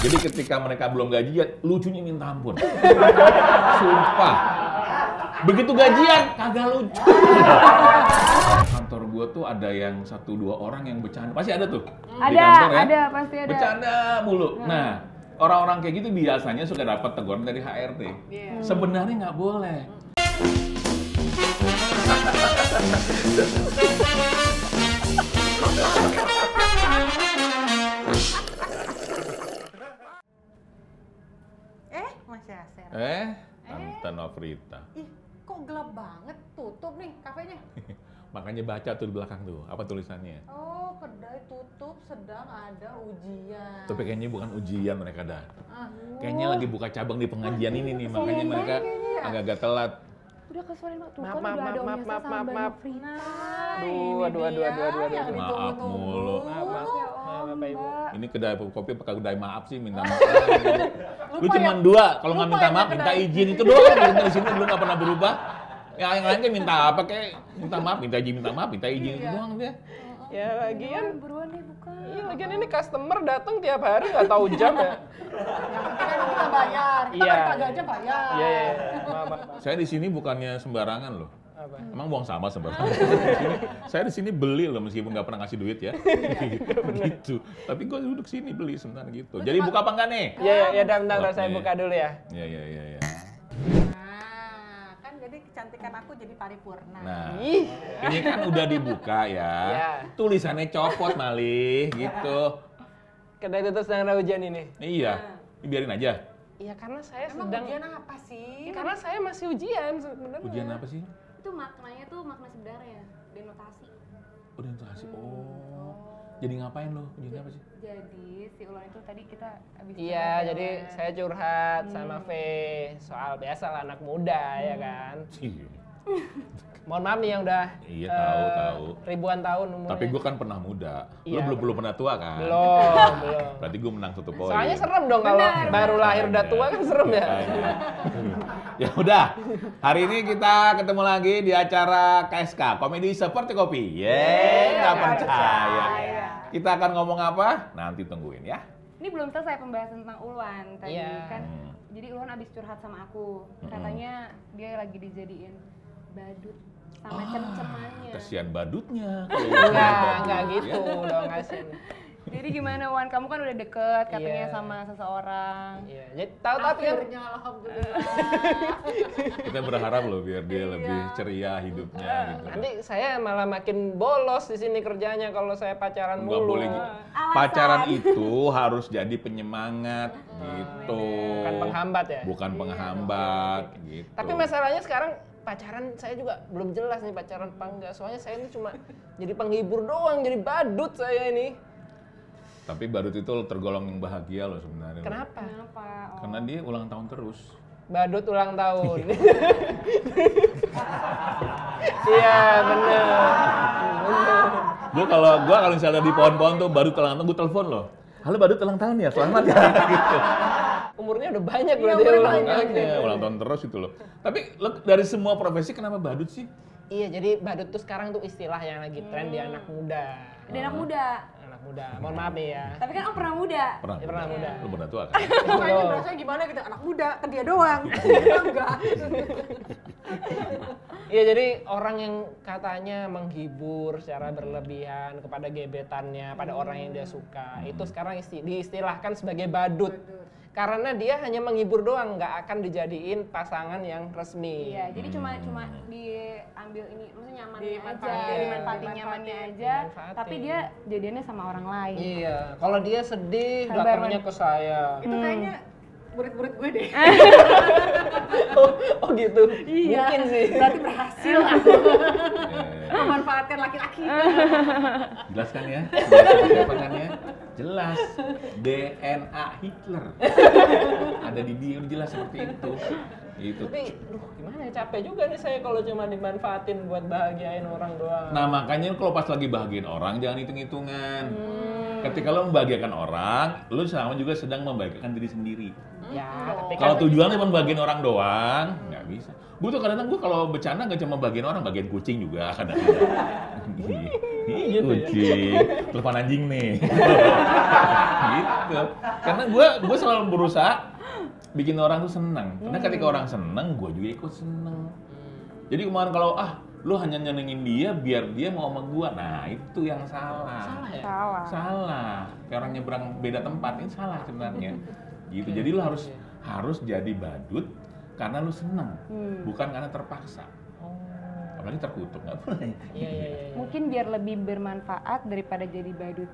Jadi ketika mereka belum gajian, lucunya minta ampun. Sumpah. Begitu gajian, kagak lucu. Kantor gua tuh ada yang 1-2 orang yang bercanda. Pasti ada tuh. Di kantor ya. Ada, pasti ada. Bercanda mulu. Nah, orang-orang kayak gitu biasanya suka dapat teguran dari HRD. Sebenarnya nggak boleh. Mas Yasser. Tante Novrita. Ih, kok gelap banget? Tutup nih kafenya. Makanya baca tuh di belakang tuh, apa tulisannya. Oh, kedai tutup sedang ada ujian. Tapi kayaknya bukan ujian mereka dah. Kayaknya lagi buka cabang di pengajian ini nih, makanya mereka agak-agak telat. Udah kesuarin tuh kan Maaf, udah ada Om Yasa sama Mbak maaf. Novrita. Aduh. Maaf mulu. Maaf, Ya Om, Bapak Ibu. Mbak. Ini kedai kopi pakai kedai maaf sih, minta maaf. Lu cuma 2, kalau nggak minta maaf, minta izin. Itu doang, di sini lu nggak pernah berubah. Ya, yang lain kan minta apa kayak minta maaf, minta izin, minta maaf, minta izin itu doang dia. Ya lagian, Buruan nih buka. iya lagian ini customer datang tiap hari nggak tahu jam ya. Yang penting kan kita bayar. Kita Iya. kan kagak aja bayar. Iya. Maaf. Saya di sini bukannya sembarangan loh. Apa? Emang buang sampah sembarangan. Saya di sini beli loh meskipun nggak pernah ngasih duit ya. Gitu. Tapi gue duduk sini beli sebentar gitu. Jadi buka apa enggak nih? Iya, bentar saya Oke. buka dulu ya. Iya. Nah, kan jadi kecantikan aku jadi paripurna. Nah, Ih, ini kan udah dibuka ya. Iya. Tulisannya copot malih gitu. kedai tutup sedang ada ujian ini. Iya. Biarin aja. Iya karena saya Emang sedang, ujian apa sih? karena saya masih ujian sebenarnya. Ujian apa sih? Itu maknanya tuh makna sebenarnya, denotasi. Udah interaksi. Oh. Jadi ngapain lo? Ujian apa sih? Jadi si Ulan itu tadi kita habis Iya, jalan-jalan. jadi saya curhat sama V soal biasa lah anak muda ya kan. Iya. Mohon maaf nih yang udah Iya, eh, tahu. ribuan tahun umurnya. Tapi gue kan pernah muda. Iya, Lo belum pernah tua kan? belum. Berarti gue menang 1 poin. Soalnya serem dong kalau baru lahir udah tua kan serem ya. Makanya. Ya udah, hari ini kita ketemu lagi di acara KSK, Komedi Seperti Kopi. Nggak percaya. Kita akan ngomong apa? Nanti tungguin ya. Ini belum selesai pembahasan tentang Ulwan tadi Iya. kan. Jadi Ulwan abis curhat sama aku. Katanya dia lagi dijadiin badut sama cem-cemannya. Kasihan badutnya. Enggak gitu Ya. dong kasihan. Jadi gimana Wan? Kamu kan udah deket katanya Iya. sama seseorang. Iya, jadi tahu-tahu kan Akhirnya alhamdulillah. Kita berharap loh biar dia lebih ceria hidupnya gitu. nanti saya malah makin bolos di sini kerjanya kalau saya pacaran Nggak mulu. boleh gitu. Pacaran itu harus jadi penyemangat gitu. Bukan penghambat ya? Bukan penghambat gitu. Tapi masalahnya sekarang pacaran saya juga belum jelas nih pacaran apa enggak. Soalnya saya ini cuma jadi penghibur doang, jadi badut saya ini. Tapi badut itu tergolong yang bahagia loh sebenarnya. Kenapa? Kenapa? Oh. Karena dia ulang tahun terus. Badut ulang tahun. Iya, bener. Gua kalau misalnya di pohon-pohon tuh badut ulang tahun, gua telepon loh. Halo badut ulang tahun ya, selamat ya gitu. Umurnya udah banyak Iya, berarti umurnya ulang banyak. tahun. Makanya ulang tahun terus itu loh. Tapi dari semua profesi kenapa badut sih? Iya, jadi badut tuh sekarang tuh istilah yang lagi tren di anak muda. Dia anak muda. Anak muda. Mohon maaf nih ya. Tapi kan Om pernah muda. Pernah. Dia pernah muda. Lu pernah tua kan? Makanya Belum. berasanya gimana gitu, anak muda, ke dia doang. Kita enggak. Iya, jadi orang yang katanya menghibur secara berlebihan kepada gebetannya, pada orang yang dia suka, itu sekarang diistilahkan sebagai badut. Karena dia hanya menghibur doang, nggak akan dijadiin pasangan yang resmi. Iya, jadi cuma diambil ini, maksudnya nyamannya Dimanfaatin. aja, dimanfaatin nyamannya aja. Dimanfaatin. Tapi dia jadiannya sama orang lain. Iya, kalau dia sedih Sabar, datangnya Man. ke saya. Itu kayaknya murid-murid gue deh. Oh gitu. Mungkin sih. Berarti berhasil aku memanfaatkan laki-laki. Jelas kan ya? Siapa kan ya? Jelas. DNA Hitler. Ada di dia udah jelas seperti itu. Itu. Tapi, gimana ya, capek juga nih saya kalau cuma dimanfaatin buat bahagiain orang doang. Nah makanya kalau pas lagi bahagiain orang jangan hitung-hitungan. Ketika lo membahagiakan orang, lo sama juga sedang membahagiakan diri sendiri. Ya, tapi Kalau kan tujuannya cuma bagian orang doang, nggak bisa. Gue tuh kadang-kadang gue kalau bercanda nggak cuma bagian orang, bagian kucing juga kadang-kadang. Ih, kucing, telepon anjing nih. Gitu. Karena gue selalu berusaha bikin orang tuh seneng. Karena ketika orang seneng, gue juga ikut seneng. Jadi kemarin kalau lu hanya nyenengin dia biar dia mau sama gue, nah itu yang salah. Salah ya? Salah. Kayak orang nyebrang beda tempat, ini salah sebenarnya. Gitu. Jadi lu harus jadi badut karena lu seneng, bukan karena terpaksa. Apalagi terkutuk, nggak boleh. Iya. Mungkin biar lebih bermanfaat daripada jadi badut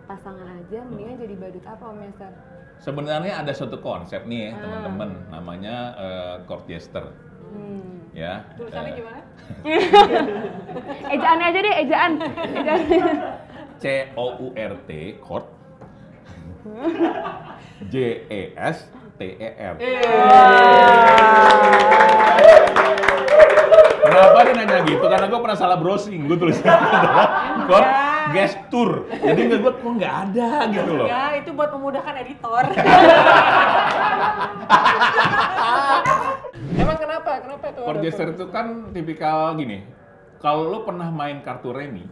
pasangan aja, mendingan jadi badut apa Om Yasser? Sebenarnya ada suatu konsep nih teman-teman, namanya court jester. Ya. Tulisannya gimana? Ejaannya aja deh, ejaan. COURT, court. JESTER. Kenapa dia nanya gitu? Karena gue pernah salah browsing, gue tulisnya adalah court gestur. Jadi gue kok nggak ada gitu loh. Ya, itu buat memudahkan editor. Emang kenapa? Kenapa itu? Court jester itu kan tipikal gini. Kalau lo pernah main kartu remi,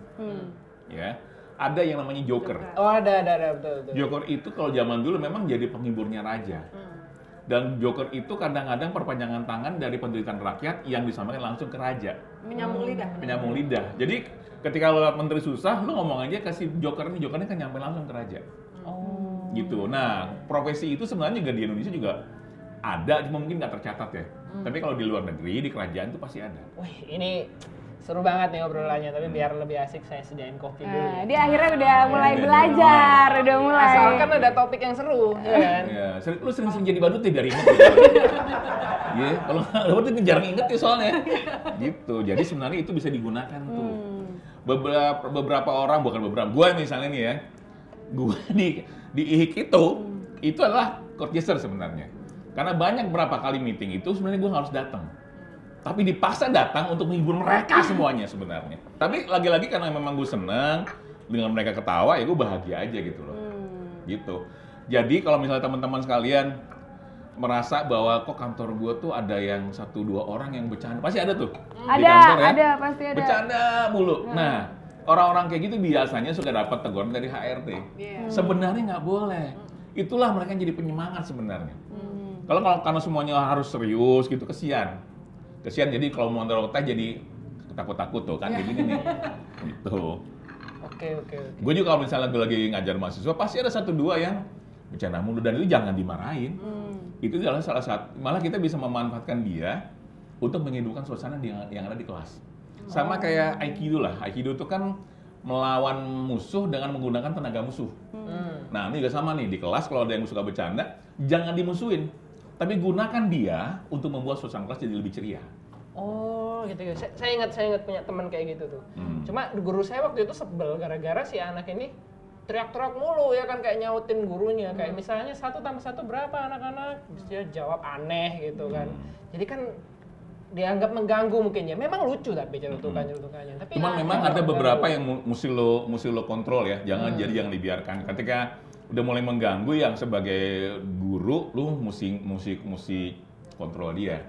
ya, ada yang namanya joker. Oh, ada, betul. Joker itu kalau zaman dulu memang jadi penghiburnya raja. Dan joker itu kadang-kadang perpanjangan tangan dari penderitaan rakyat yang disampaikan langsung ke raja. Menyambung lidah. Jadi ketika lo lihat menteri susah, lo ngomong aja kasih jokernya kan nyampe langsung ke raja. Gitu. Nah, profesi itu sebenarnya juga di Indonesia juga ada, cuma mungkin nggak tercatat ya. Tapi kalau di luar negeri, di kerajaan itu pasti ada. Wih, ini seru banget nih obrolannya, tapi biar lebih asik saya sediain kopi dulu. Nah, dia akhirnya udah mulai belajar, udah mulai. Asalkan ada topik yang seru, ya kan? Ya, lu sering jadi badut ya biar inget. Iya, kalau nggak badut jarang inget ya soalnya. Gitu. Jadi sebenarnya itu bisa digunakan tuh. Beberapa orang, bukan beberapa, gue misalnya nih ya, gue di IHIK itu adalah court jester sebenarnya. Karena banyak berapa kali meeting itu sebenarnya gue harus datang. Tapi dipaksa datang untuk menghibur mereka semuanya sebenarnya. Tapi lagi-lagi karena memang gue seneng dengan mereka ketawa, ya gue bahagia aja gitu loh. Gitu. Jadi kalau misalnya teman-teman sekalian merasa bahwa kok kantor gue tuh ada yang 1-2 orang yang bercanda, pasti ada tuh. Di kantor ya. Ada, pasti ada. Bercanda mulu. Nah, orang-orang kayak gitu biasanya suka dapat teguran dari HRD. Sebenarnya nggak boleh. Itulah mereka yang jadi penyemangat sebenarnya. Kalau karena semuanya harus serius gitu, kesian. Jadi kalau mau nonton teh jadi takut-takut tuh kan, kayak gini nih. Gitu. Oke. Gue juga kalau misalnya gue lagi ngajar mahasiswa, pasti ada 1-2 yang bercanda mulu, dan itu jangan dimarahin. Itu adalah salah satu, malah kita bisa memanfaatkan dia untuk menghidupkan suasana yang ada di kelas. Sama kayak Aikido lah. Aikido itu kan melawan musuh dengan menggunakan tenaga musuh. Nah, ini juga sama nih, di kelas kalau ada yang suka bercanda, jangan dimusuhin. Tapi gunakan dia untuk membuat suasana kelas jadi lebih ceria. Oh, gitu. Saya ingat punya teman kayak gitu tuh. Cuma guru saya waktu itu sebel gara-gara si anak ini teriak-teriak mulu ya kan, kayak nyautin gurunya. Kayak misalnya 1 tambah 1 berapa anak-anak? Terus dia jawab aneh gitu kan. Jadi kan dianggap mengganggu mungkin ya. Memang lucu tapi celutukannya. Tapi cuman memang ada beberapa yang mesti lo kontrol ya. Jangan jadi yang dibiarkan. Ketika udah mulai mengganggu, yang sebagai guru lu mesti kontrol dia.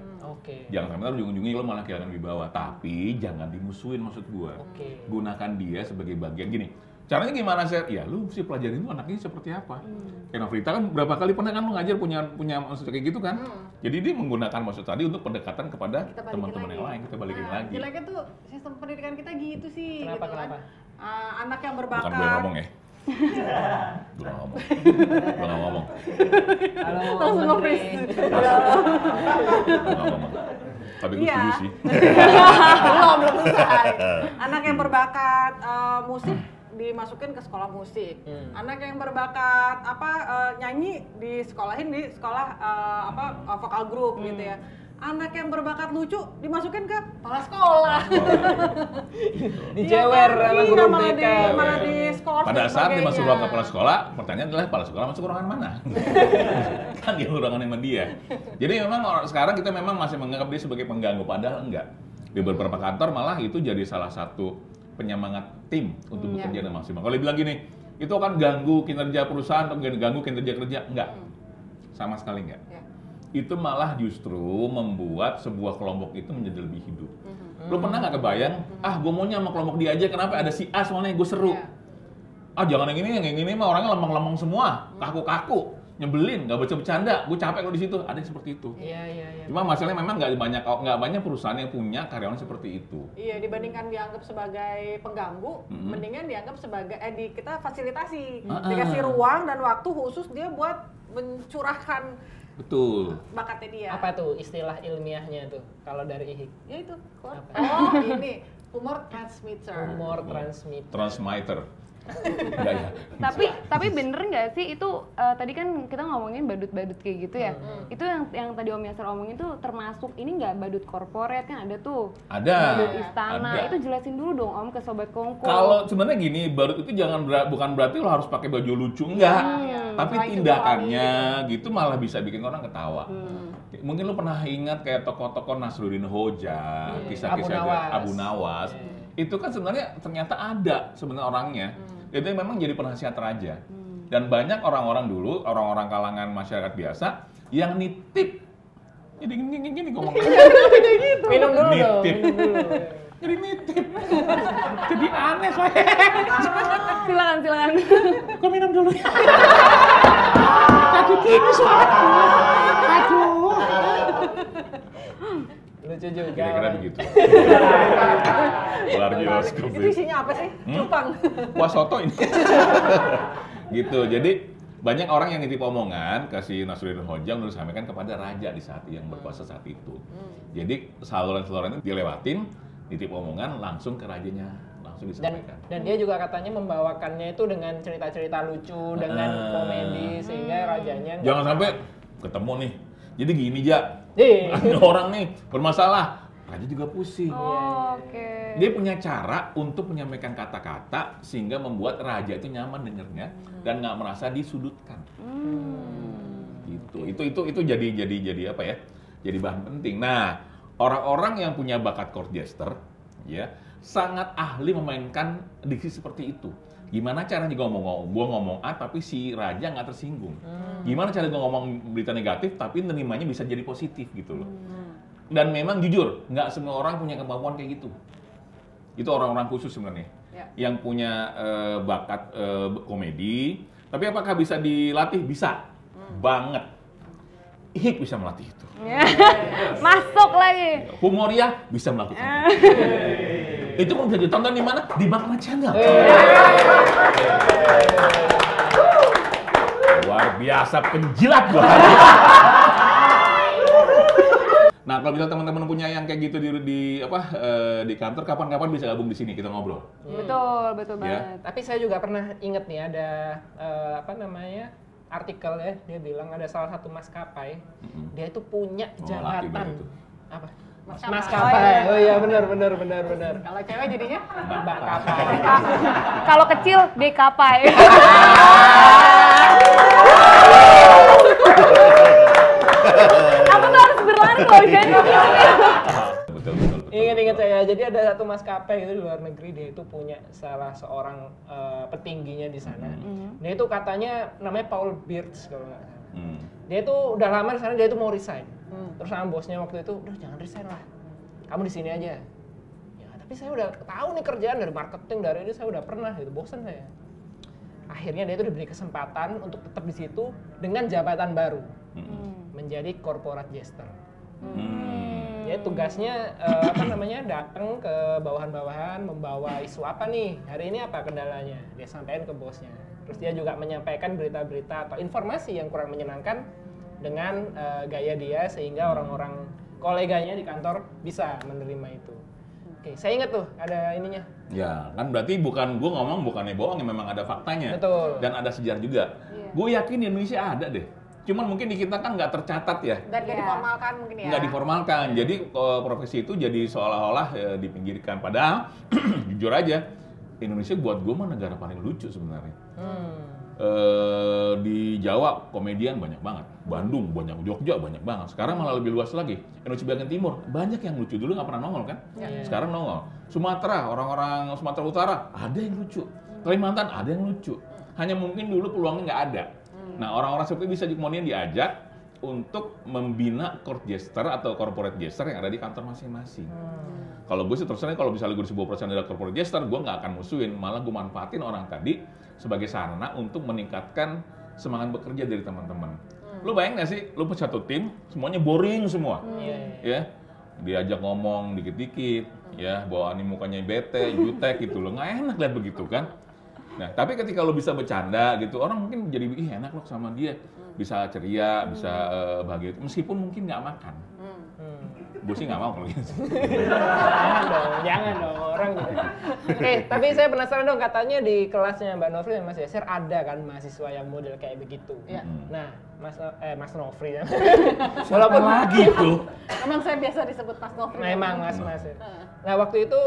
Jangan sampai ujung-ujungnya lo malah kehilangan wibawa. Tapi jangan dimusuhin, maksud gua. Gunakan dia sebagai bagian gini. Caranya gimana, Sir? Ya lu mesti pelajarin lu anaknya seperti apa. Kayak Novita kan berapa kali pernah kan lu ngajar punya maksud kayak gitu kan. Jadi dia menggunakan maksud tadi untuk pendekatan kepada teman-teman yang lain. Kita balikin lagi. Jeleknya tuh sistem pendidikan kita gitu sih. Kenapa? Gitu kan. Anak yang berbakat. Bukan gue ngomong ya. Gue ngomong. Halo, Langsung nge-freeze. Gue ngomong. Tapi gue setuju sih. belum selesai. Anak yang berbakat musik dimasukin ke sekolah musik. Anak yang berbakat nyanyi disekolahin di sekolah vokal group gitu ya. Anak yang berbakat lucu dimasukin ke kepala sekolah. Dijewer sama guru BK. Malah di sekolah. Pada saat dia masuk ruang kepala sekolah, pertanyaan adalah kepala sekolah masuk ruangan mana? Kan dia ruangan sama dia. Jadi memang sekarang kita memang masih menganggap dia sebagai pengganggu, padahal enggak. Di beberapa kantor malah itu jadi salah satu penyemangat tim untuk bekerja dengan maksimal. Kalau dibilang gini, itu akan ganggu kinerja perusahaan atau ganggu kinerja kerja, enggak. Sama sekali enggak. Itu malah justru membuat sebuah kelompok itu menjadi lebih hidup. Lu pernah nggak kebayang, gue maunya sama kelompok dia aja, kenapa ada si A soalnya gue seru. Jangan yang ini mah orangnya lemong-lemong semua, kaku-kaku, nyebelin, nggak baca bercanda, gue capek kalau di situ. Ada yang seperti itu. Iya. Cuma masalahnya memang nggak banyak perusahaan yang punya karyawan seperti itu. Iya, dibandingkan dianggap sebagai pengganggu, mendingan dianggap sebagai kita fasilitasi, dikasih ruang dan waktu khusus dia buat mencurahkan Betul. bakatnya dia. Apa tuh istilah ilmiahnya tuh kalau dari IHIK? Ya itu. Apa? Ini humor transmitter. Humor transmitter. Transmitter. Enggak ya. Tapi bener nggak sih itu tadi kan kita ngomongin badut-badut kayak gitu ya. Itu yang tadi Om Yasser omongin tuh termasuk ini nggak badut korporat kan ada tuh. Ada. Badut istana. Ada. Itu jelasin dulu dong Om ke sobat Kongko. Kalau sebenarnya gini, badut itu bukan berarti lo harus pakai baju lucu, enggak. Tapi Selain tindakannya gitu malah bisa bikin orang ketawa. Mungkin lo pernah ingat kayak tokoh-tokoh Nasruddin Hoja, kisah-kisah Abu Nawas. Itu kan sebenarnya ternyata ada sebenarnya orangnya. Itu memang jadi penasihat raja. Dan banyak orang-orang dulu, orang-orang kalangan masyarakat biasa yang nitip. Jadi gini ngomongnya. Minum dulu dong. Nitip. Minum dulu. Jadi nitip. Jadi aneh soalnya. Silakan. Gue minum dulu ya. Kaki gini soalnya. Aduh. Lucu juga. Kira-kira begitu. Luar bioskop. Itu isinya apa sih? Cupang. Wah soto ini. Gitu. Jadi banyak orang yang nitip omongan ke si Nasruddin Hoja untuk disampaikan kepada raja di saat yang berkuasa saat itu. Jadi saluran-saluran itu dilewatin, nitip omongan langsung ke rajanya, langsung disampaikan. Dan dia juga katanya membawakannya itu dengan cerita-cerita lucu, dengan komedi sehingga rajanya Jangan sampai ketemu nih. Jadi gini Ja, Iya. ada orang nih bermasalah, raja juga pusing. Oke. Dia punya cara untuk menyampaikan kata-kata sehingga membuat raja itu nyaman dengernya dan nggak merasa disudutkan. Gitu. Itu jadi apa ya? Jadi bahan penting. Nah, orang-orang yang punya bakat court jester, ya, sangat ahli memainkan diksi seperti itu. Gimana caranya gua ngomong A tapi si raja nggak tersinggung. Gimana cara gua ngomong berita negatif tapi nerimanya bisa jadi positif gitu loh. Dan memang jujur, nggak semua orang punya kemampuan kayak gitu. Itu orang-orang khusus sebenarnya. Yang punya bakat komedi. Tapi apakah bisa dilatih? Bisa. Banget. IHIK bisa melatih itu. Masuk lagi. Humoria bisa melakukan. Itu mau bisa ditonton di mana? Di Makna Channel. Luar biasa penjilat gua. Nah, kalau bisa teman-teman punya yang kayak gitu di kantor, kapan-kapan bisa gabung di sini kita ngobrol. Betul banget. Tapi saya juga pernah inget nih ada artikel ya, dia bilang ada salah satu maskapai, dia itu punya jabatan apa? Maskapai. Oh iya benar. Kalau cewek jadinya Mbak Kapai. Kalau kecil DKPAI. Aku tuh harus berlari loh jadi. Betul. Ingat saya, jadi ada satu maskapai gitu di luar negeri, dia itu punya salah seorang petingginya di sana. Dia itu katanya namanya Paul Birch kalau nggak salah. Dia itu udah lama di sana, dia itu mau resign. Terus sama bosnya waktu itu, udah jangan resign lah, kamu di sini aja. Ya tapi saya udah tahu nih kerjaan dari marketing, dari ini saya udah pernah, gitu bosan saya. Akhirnya dia itu diberi kesempatan untuk tetap di situ dengan jabatan baru, menjadi corporate jester. Ya tugasnya datang ke bawahan-bawahan membawa isu apa nih hari ini, apa kendalanya, dia sampaikan ke bosnya. Terus dia juga menyampaikan berita-berita atau informasi yang kurang menyenangkan dengan gaya dia sehingga orang-orang koleganya di kantor bisa menerima itu. Oke, saya ingat tuh ada ininya. Ya, kan berarti bukan gue ngomong bukannya bohong, memang ada faktanya. Betul. Dan ada sejarah juga. Gue yakin di Indonesia ada deh. Cuman mungkin di kita kan nggak tercatat ya. dan nggak diformalkan mungkin ya. Nggak diformalkan. Jadi profesi itu jadi seolah-olah dipinggirkan. Padahal jujur aja, Indonesia buat gue mah negara paling lucu sebenarnya. Di Jawa komedian banyak banget, Bandung banyak, Jogja banyak banget. Sekarang malah lebih luas lagi. Indonesia bagian timur banyak yang lucu, dulu nggak pernah nongol kan? Sekarang nongol. Sumatera, orang-orang Sumatera Utara ada yang lucu. Kalimantan ada yang lucu. Hanya mungkin dulu peluangnya nggak ada. Nah, orang-orang seperti bisa kemudian diajak untuk membina court jester atau corporate jester yang ada di kantor masing-masing. Kalau gue sih terus terang kalau misalnya gue di sebuah perusahaan ada corporate jester, gue nggak akan musuhin, malah gue manfaatin orang tadi sebagai sarana untuk meningkatkan semangat bekerja dari teman-teman. Lu bayang nggak sih, lu satu tim, semuanya boring semua, ya, diajak ngomong dikit-dikit, ya, bawaannya mukanya bete, jutek gitu, lo nggak enak lihat begitu kan. Nah, tapi ketika lo bisa bercanda gitu, orang mungkin jadi enak loh sama dia, bisa ceria, bisa bahagia, meskipun mungkin nggak makan. Gue sih nggak mau kalau gitu. Jangan dong orang gitu. Oke, tapi saya penasaran dong, katanya di kelasnya Mbak Nofri dan Mas Yeser ada kan mahasiswa yang model kayak begitu. Iya. Nah, Mas Nofri ya. Walaupun lagi itu. Emang saya biasa disebut Mas Nofri. Memang Mas. Nah, waktu itu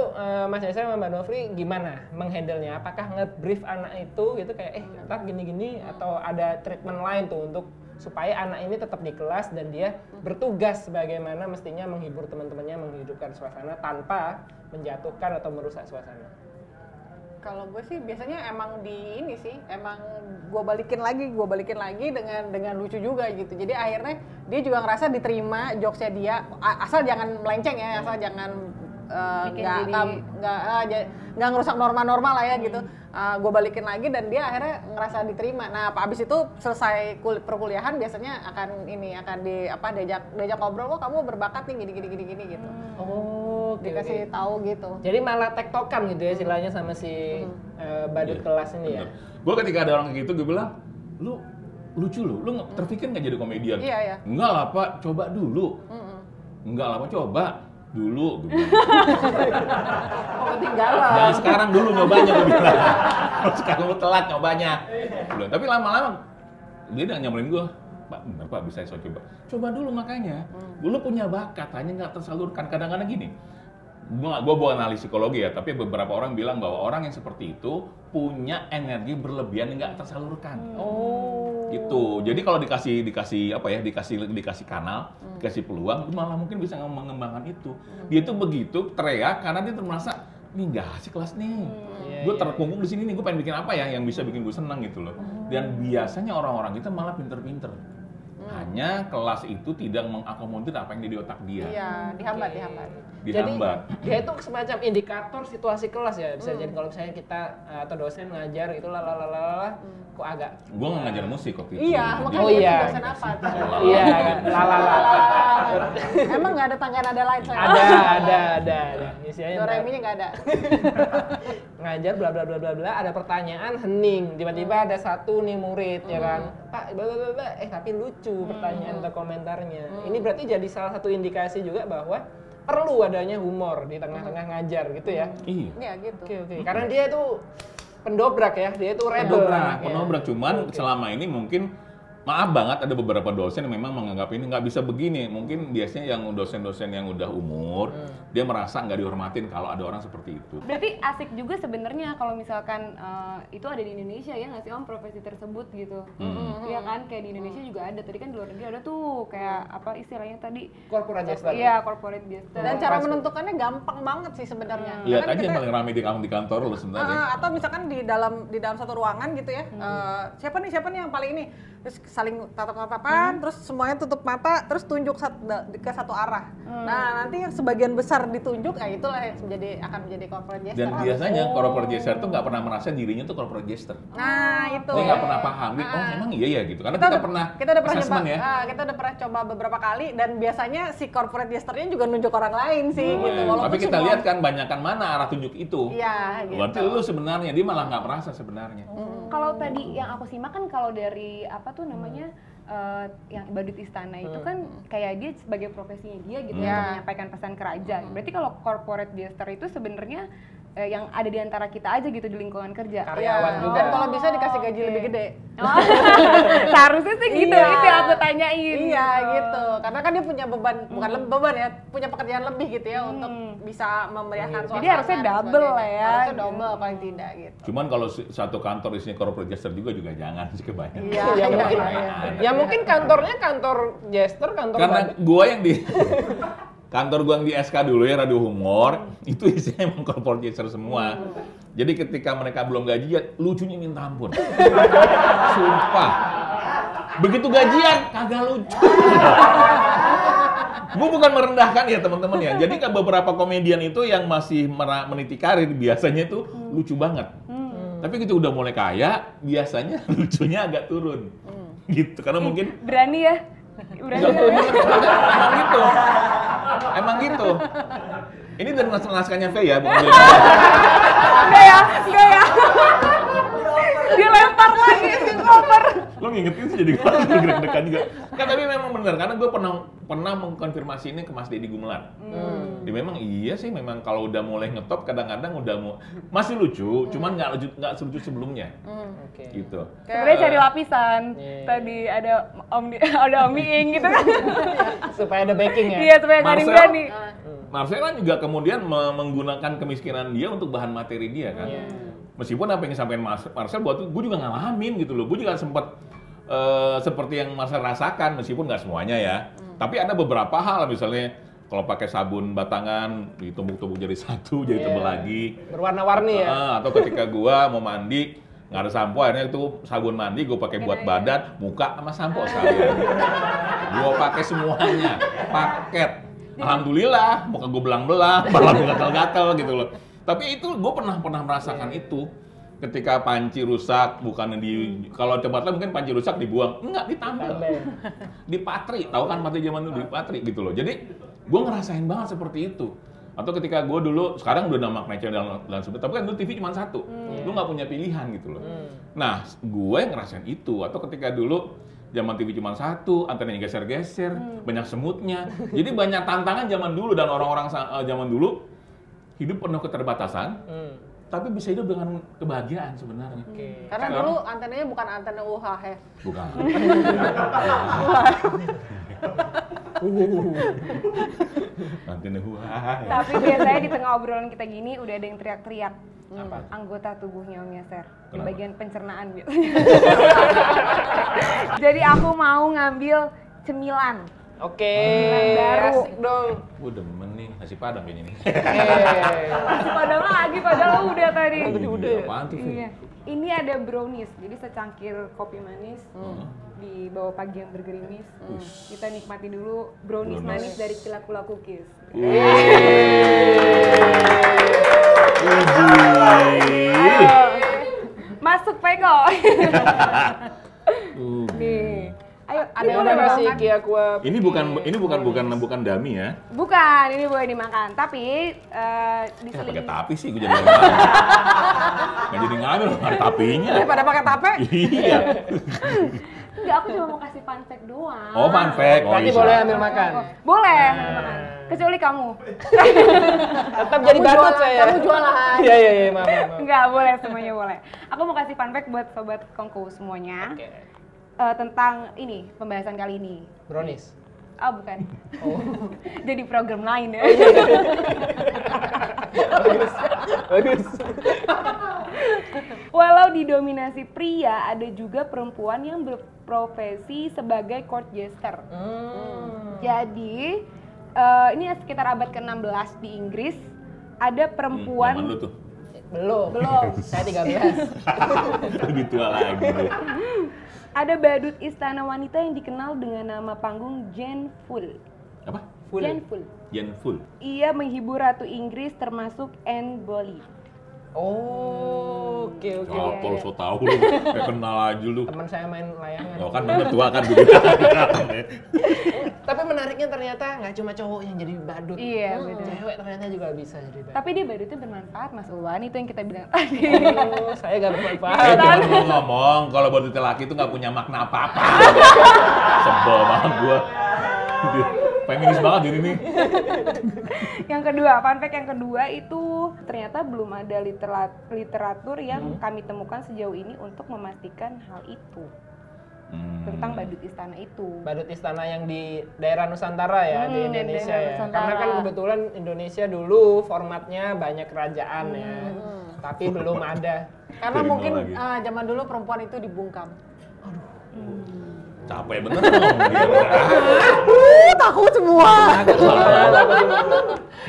Mas Yeser sama Mbak Nofri gimana menghandle-nya? Apakah nge-brief anak itu gitu kayak ntar gini-gini atau ada treatment lain tuh untuk supaya anak ini tetap di kelas dan dia bertugas sebagaimana mestinya menghibur teman-temannya, menghidupkan suasana tanpa menjatuhkan atau merusak suasana. Kalau gue sih biasanya emang emang gue balikin lagi dengan lucu juga gitu. Jadi akhirnya dia juga ngerasa diterima jokesnya dia, asal jangan melenceng ya, asal jangan nggak ngerusak norma-norma lah ya gitu. Gue balikin lagi dan dia akhirnya ngerasa diterima. Nah, abis itu selesai perkuliahan biasanya akan diajak ngobrol, kamu berbakat nih gini gitu. Oh, dikasih tahu gitu. Jadi malah tektokan gitu ya istilahnya sama si badut kelas ini ya. Gue ketika ada orang kayak gitu, gue bilang, lu lucu lu terpikir nggak jadi komedian? Iya. Enggak lah Pak, coba dulu. Enggak lah Pak, coba dulu. Ketinggalan. Jangan sekarang dulu nyobanya, gue bilang. Sekarang lu telat nyobanya. Tapi lama-lama dia udah nyamperin gue, Pak, bener Pak, bisa saya coba. Coba dulu makanya. Lu punya bakat, hanya nggak tersalurkan. Kadang-kadang gini, gue bukan ahli psikologi ya, tapi beberapa orang bilang bahwa orang yang seperti itu punya energi berlebihan yang nggak tersalurkan. Gitu. Jadi kalau dikasih kanal, dikasih peluang, malah mungkin bisa mengembangkan itu. Dia tuh begitu teriak karena dia merasa, nih nggak asik kelas nih. Gue terkungkung di sini nih, gue pengen bikin apa ya yang bisa bikin gue senang gitu loh. Dan biasanya orang-orang itu malah pinter-pinter. Hanya kelas itu tidak mengakomodir apa yang ada di otak dia. Iya, dihambat. Jadi dia itu semacam indikator situasi kelas ya. Bisa jadi kalau misalnya kita atau dosen ngajar itu kok agak. Gue nggak ngajar musik waktu itu. Iya, makanya iya. itu dosen apa? Iya, Emang nggak ada tangga nada lain saya? Ada. Isinya Do re mi-nya nggak ada. Ngajar bla bla bla bla bla, ada pertanyaan hening, tiba-tiba ada satu nih murid ya kan, Pak bla bla bla, tapi lucu pertanyaan atau komentarnya. Ini berarti jadi salah satu indikasi juga bahwa perlu adanya humor di tengah-tengah ngajar gitu ya. Iya gitu. Oke. Karena dia itu pendobrak ya, dia itu rebel. Pendobrak. Cuman selama ini mungkin maaf banget ada beberapa dosen yang memang menganggap ini nggak bisa begini. Mungkin biasanya yang dosen-dosen yang udah umur, dia merasa nggak dihormatin kalau ada orang seperti itu. Berarti asik juga sebenarnya kalau misalkan itu ada di Indonesia ya nggak sih Om, profesi tersebut gitu. Iya kan, kayak di Indonesia juga ada. Tadi kan di luar negeri ada tuh kayak apa istilahnya tadi? Corporate jester. Iya, corporate jester. Dan cara menentukannya gampang banget sih sebenarnya. Lihat aja yang paling ramai di kantor lo sebenarnya. Atau misalkan di dalam satu ruangan gitu ya. Siapa nih yang paling ini? Terus saling tatap-tatapan, terus semuanya tutup mata, terus tunjuk ke satu arah. Nah, nanti yang sebagian besar ditunjuk, itulah yang akan menjadi corporate jester. Dan biasanya corporate jester tuh nggak pernah merasa dirinya tuh corporate jester. Nah, itu. Dia nggak pernah paham, emang iya ya gitu. Karena kita udah pernah assessment ya. Kita udah pernah coba beberapa kali, dan biasanya si corporate jesternya juga nunjuk orang lain sih, gitu. Tapi kita lihat kan banyakan mana arah tunjuk itu. Iya, gitu. Berarti lu sebenarnya, dia malah nggak merasa sebenarnya. Kalau tadi yang aku simak kan kalau dari apa tuh namanya yang badut istana itu kan kayak dia sebagai profesinya dia gitu ya, untuk menyampaikan pesan kerajaan. Berarti kalau corporate jester itu sebenarnya yang ada di antara kita aja gitu di lingkungan kerja. Karyawan juga. Dan kalau bisa dikasih gaji lebih gede. Seharusnya sih gitu, itu yang aku tanyain. Iya gitu, karena kan dia punya beban, bukan beban ya, punya pekerjaan lebih gitu ya untuk bisa memeriahkan suasana. Jadi harusnya double lah ya. Harusnya double paling tidak gitu. Cuman kalau satu kantor isinya corporate jester juga jangan sih kebanyakan. Ya mungkin kantornya kantor jester, kantor karena gua yang di kantor gua yang di SK dulu ya, Radio Humor, itu isinya emang corporate jester semua. Jadi ketika mereka belum gajian, lucunya minta ampun. Sumpah. Begitu gajian, kagak lucu. Gue bukan merendahkan ya teman-teman ya. Jadi kan beberapa komedian itu yang masih meniti karir biasanya itu lucu banget. Tapi gitu udah mulai kaya, biasanya lucunya agak turun. Gitu, karena mungkin Berani ya? Berani ya? emang gitu. Emang gitu. Ini dari naskahnya V ya, bukan dari Enggak ya? Enggak ya? Dia lempar lagi si koper. lo ngingetin sih jadi gue deg-degan juga. Kan tapi memang benar karena gue pernah mengkonfirmasi ini ke Mas Deddy Gumelar. Dia memang iya sih memang kalau udah mulai ngetop kadang-kadang udah masih lucu, cuman nggak selucu sebelumnya. Oke. Gitu. Sebenarnya cari lapisan. Iya. Tadi ada Om Iing gitu kan. Supaya ada backing ya. Iya, supaya nggak ada yang Marcel? berani. Marcel kan juga kemudian menggunakan kemiskinan dia untuk bahan materi dia kan. Meskipun apa yang disampaikan Marcel buat gue juga ngalamin gitu loh. Gue juga sempat seperti yang Marcel rasakan meskipun nggak semuanya ya. Tapi ada beberapa hal misalnya kalau pakai sabun batangan ditumbuk-tumbuk jadi satu jadi tebal lagi. Berwarna-warni ya. Atau ketika gua mau mandi nggak ada sampo akhirnya itu sabun mandi gue pakai buat badan, muka sama sampo sekalian. Gua pakai semuanya, paket. Alhamdulillah, muka gue belang-belang, malah gue gatal-gatal gitu loh. Tapi itu gue pernah merasakan itu. Ketika panci rusak, bukan kalau tempat lain mungkin panci rusak dibuang, enggak ditambal, dipatri, tahu kan patri zaman dulu dipatri gitu loh. Jadi gue ngerasain banget seperti itu. Atau ketika gue dulu, sekarang udah nama Magnesia dan sebagainya, tapi kan dulu TV cuma satu, lu nggak punya pilihan gitu loh. Nah, gue ngerasain itu. Atau ketika dulu zaman TV cuma satu, antenanya geser-geser, banyak semutnya. Jadi banyak tantangan zaman dulu dan orang-orang zaman dulu hidup penuh keterbatasan. Tapi bisa hidup dengan kebahagiaan sebenarnya. Karena dulu antenanya bukan antena UHF. Bukan. Antena UHF. Tapi biasanya di tengah obrolan kita gini udah ada yang teriak-teriak. Apa? Anggota tubuhnya Om Yaser di Kenapa? bagian pencernaan biasanya. Jadi aku mau ngambil cemilan. Oke, baru. asik dong. Gue demen nih, nasi padang kayaknya nih. Masih padahal lagi, padahal udah tadi. Udah. Apaan tuh, Vin? Iya. Ini ada brownies, jadi secangkir kopi manis di bawah pagi yang bergerimis. Kita nikmati dulu brownies manis dari Kilakula Cookies. Masuk Peko. Nih. Ayo, Ada ini yang boleh Terima kasih makan. Ki Aqua. Ini bukan dummy ya. Bukan, ini boleh dimakan. Tapi Pakai diseling. tapi sih gue jadi ngambil. Nggak jadi ngambil, ada tapinya. Daripada pakai tape. Iya. Enggak, aku cuma mau kasih fun fact doang. Oh, fun fact. Oh, Berarti iya. boleh ambil makan. Boleh ambil makan. Kecuali kamu. Tetap jadi badut saya. Kamu jualan. Iya, maaf. Enggak, boleh, semuanya boleh. Aku mau kasih fun fact buat sobat Kongko semuanya. Oke. Tentang ini, pembahasan kali ini. Brownies. Oh, bukan. Oh. Jadi program lain ya. Bagus. Walau didominasi pria, ada juga perempuan yang berprofesi sebagai court jester. Jadi, ini sekitar abad ke-16 di Inggris, ada perempuan... Zaman lu tuh. Belum. Saya 13. Lebih tua lagi tuh. Ada badut istana wanita yang dikenal dengan nama panggung Jane Full. Apa? Jane Full. Yen full. Ia menghibur Ratu Inggris termasuk Anne Boleyn. Oh, oke. Apa lu so tau lu? Kayak kenal aja lu. Teman saya main layangan. Oh kan bener tua kan begitu. Tapi menariknya ternyata nggak cuma cowok yang jadi badut. Iya, betul. Cewek ternyata juga bisa jadi badut. Tapi dia badutnya bermanfaat, Mas Ulwan, itu yang kita bilang tadi. Oh, saya nggak bermanfaat. Jangan lu ngomong kalau badut laki itu nggak punya makna apa-apa. Sebel banget gua. Feminis banget ini nih. Yang kedua, fun fact yang kedua itu ternyata belum ada literatur yang kami temukan sejauh ini untuk memastikan hal itu. Tentang badut istana itu. Badut istana yang di daerah Nusantara ya, di Indonesia daerah ya. Nusantara. Karena kan kebetulan Indonesia dulu formatnya banyak kerajaan ya. Tapi belum ada. Karena Dari mungkin nol lagi. zaman dulu perempuan itu dibungkam. Capek bener dong. Takut semua.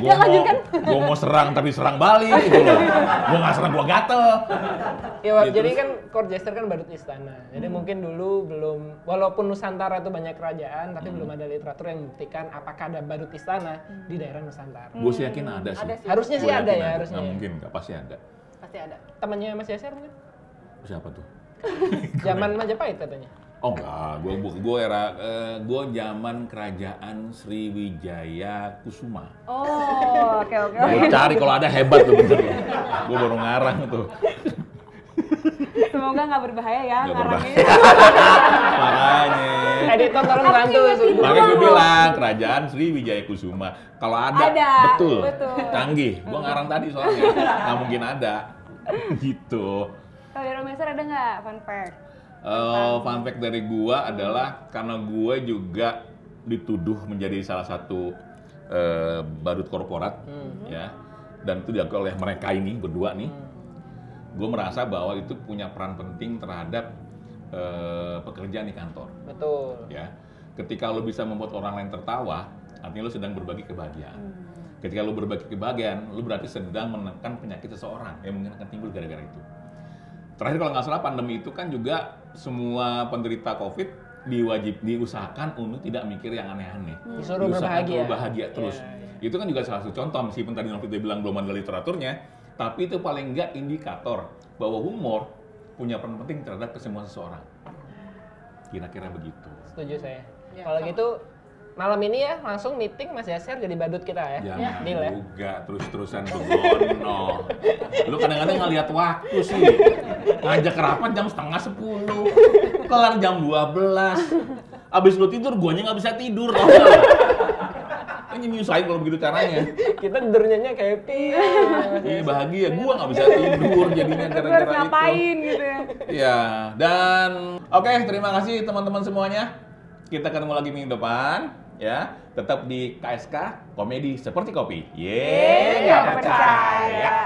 Gua mau serang tapi serang balik gitu loh. Gua nggak serang, gua gatel. Ya, Gitu. jadi kan court jester kan badut istana. Jadi mungkin dulu belum, walaupun Nusantara itu banyak kerajaan, tapi belum ada literatur yang membuktikan apakah ada badut istana di daerah Nusantara. Gue sih yakin ada sih. Ada sih. Harusnya sih Gua ada yakin ya, harusnya. Nggak ya. mungkin, nggak pasti ada. Pasti ada. Temannya Mas Yaser mungkin? Siapa tuh? Zaman Majapahit katanya. Oh enggak, gue era gue zaman kerajaan Sriwijaya Kusuma. Oh, oke. Gue cari kalau ada hebat tuh bener. Gue baru ngarang tuh. Semoga nggak berbahaya ya Nggak ngarangnya. Makanya. Editor tolong bantu. Makanya gue bilang kerajaan Sriwijaya Kusuma. Kalau ada, Ada, betul. betul. Canggih. Gue ngarang tadi soalnya. Nggak mungkin ada. Gitu. Kalau dari Romeser ada nggak fun fact? Fun fact dari gua adalah karena gua juga dituduh menjadi salah satu badut korporat, ya, dan itu diakui oleh mereka ini berdua nih. Gua merasa bahwa itu punya peran penting terhadap pekerjaan di kantor. Betul. Ya, ketika lo bisa membuat orang lain tertawa, artinya lo sedang berbagi kebahagiaan. Ketika lo berbagi kebahagiaan, lo berarti sedang menekan penyakit seseorang yang mungkin akan timbul gara-gara itu. Terakhir kalau nggak salah pandemi itu kan juga semua penderita COVID diusahakan untuk tidak mikir yang aneh-aneh. Disuruh Diusahakan berbahagia. untuk bahagia terus. Iya. Itu kan juga salah satu contoh, meskipun tadi Novita bilang belum ada literaturnya, tapi itu paling nggak indikator bahwa humor punya peran penting terhadap kesembuhan seseorang. Kira-kira begitu. Setuju saya. Ya, Kalau sama. gitu malam ini ya langsung meeting Mas Yaser jadi badut kita ya. Jangan Deal ya. juga terus-terusan begono. Lu kadang-kadang ngeliat waktu sih. Ngajak rapat jam 9:30. Kelar jam 12. Abis lu tidur, guanya nggak bisa tidur. Tau nggak? Ini nyusahin kalau begitu caranya. Kita tidurnya kayak happy. Iya bahagia, gua nggak bisa tidur jadinya Terus gara-gara itu. ngapain gitu ya? Iya, dan oke, terima kasih teman-teman semuanya. Kita ketemu lagi minggu depan, ya. Tetap di KSK Komedi Seperti Kopi. Yeay, nggak percaya.